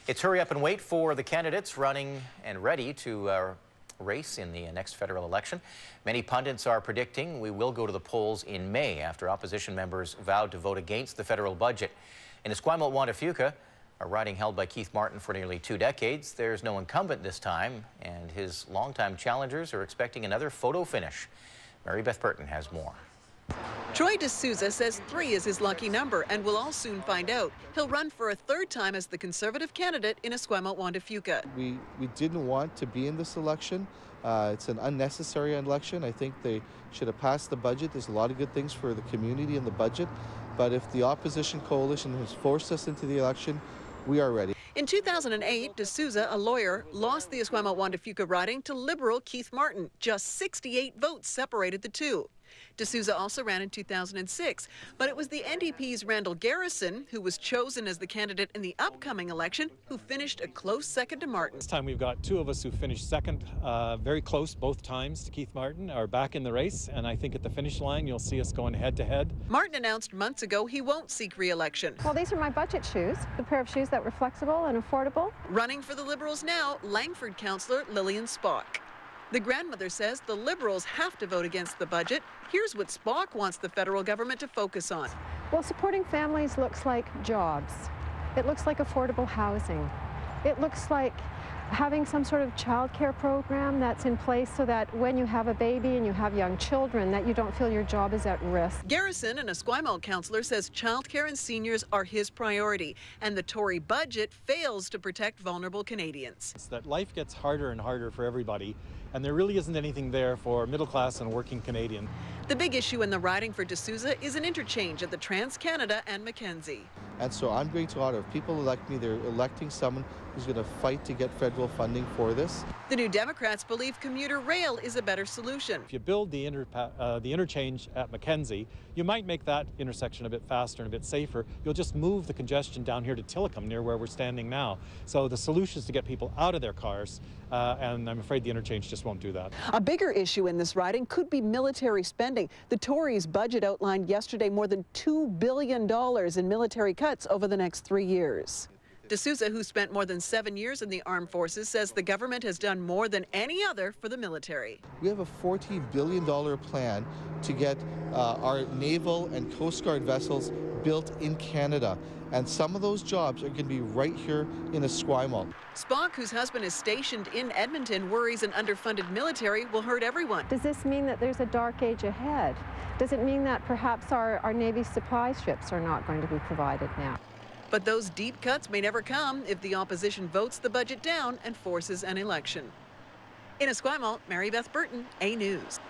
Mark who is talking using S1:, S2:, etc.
S1: It's hurry up and wait for the candidates running and ready to race in the next federal election. Many pundits are predicting we will go to the polls in May after opposition members vowed to vote against the federal budget. In Esquimalt-Juan de Fuca, a riding held by Keith Martin for nearly 2 decades, there's no incumbent this time, and his longtime challengers are expecting another photo finish. Mary Beth Burton has more.
S2: Troy DeSouza says 3 is his lucky number, and we'll all soon find out. He'll run for a 3rd time as the Conservative candidate in Esquimalt-Juan de Fuca.
S3: We didn't want to be in this election. It's an unnecessary election. I think they should have passed the budget. There's a lot of good things for the community in the budget. But if the opposition coalition has forced us into the election, we are ready.
S2: In 2008, DeSouza, a lawyer, lost the Esquimalt-Juan de Fuca riding to Liberal Keith Martin. Just 68 votes separated the two. DeSouza also ran in 2006, but it was the NDP's Randall Garrison, who was chosen as the candidate in the upcoming election, who finished a close second to Martin.
S4: This time we've got 2 of us who finished second, very close both times to Keith Martin, are back in the race, and I think at the finish line you'll see us going head-to-head.
S2: Martin announced months ago he won't seek re-election.
S5: Well, these are my budget shoes, the pair of shoes that were flexible and affordable.
S2: Running for the Liberals now, Langford councilor Lillian Szpak. The grandmother says the Liberals have to vote against the budget. Here's what Szpak wants the federal government to focus on.
S5: Well, supporting families looks like jobs. It looks like affordable housing. It looks like having some sort of child care program that's in place so that when you have a baby and you have young children, that you don't feel your job is at risk.
S2: Garrison, an Esquimalt councillor, says child care and seniors are his priority, and the Tory budget fails to protect vulnerable Canadians.
S4: It's that life gets harder and harder for everybody, and there really isn't anything there for middle-class and working Canadian.
S2: The big issue in the riding for DeSouza is an interchange at the Trans-Canada and Mackenzie.
S3: And so I'm going to Ottawa. If people elect me, they're electing someone who's going to fight to get federal funding for this.
S2: The New Democrats believe commuter rail is a better solution.
S4: If you build the interchange at Mackenzie, you might make that intersection a bit faster and a bit safer. You'll just move the congestion down here to Tillicum, near where we're standing now. So the solution is to get people out of their cars, and I'm afraid the interchange just won't do that.
S2: A bigger issue in this riding could be military spending. The Tories' budget outlined yesterday more than $2 billion in military cuts over the next 3 years. DeSouza, who spent more than 7 years in the armed forces, says the government has done more than any other for the military.
S3: We have a $14 billion plan to get our naval and Coast Guard vessels built in Canada. And some of those jobs are going to be right here in Esquimalt.
S2: Szpak, whose husband is stationed in Edmonton, worries an underfunded military will hurt everyone.
S5: Does this mean that there's a dark age ahead? Does it mean that perhaps our Navy supply ships are not going to be provided now?
S2: But those deep cuts may never come if the opposition votes the budget down and forces an election. In Esquimalt, Mary Beth Burton, A News.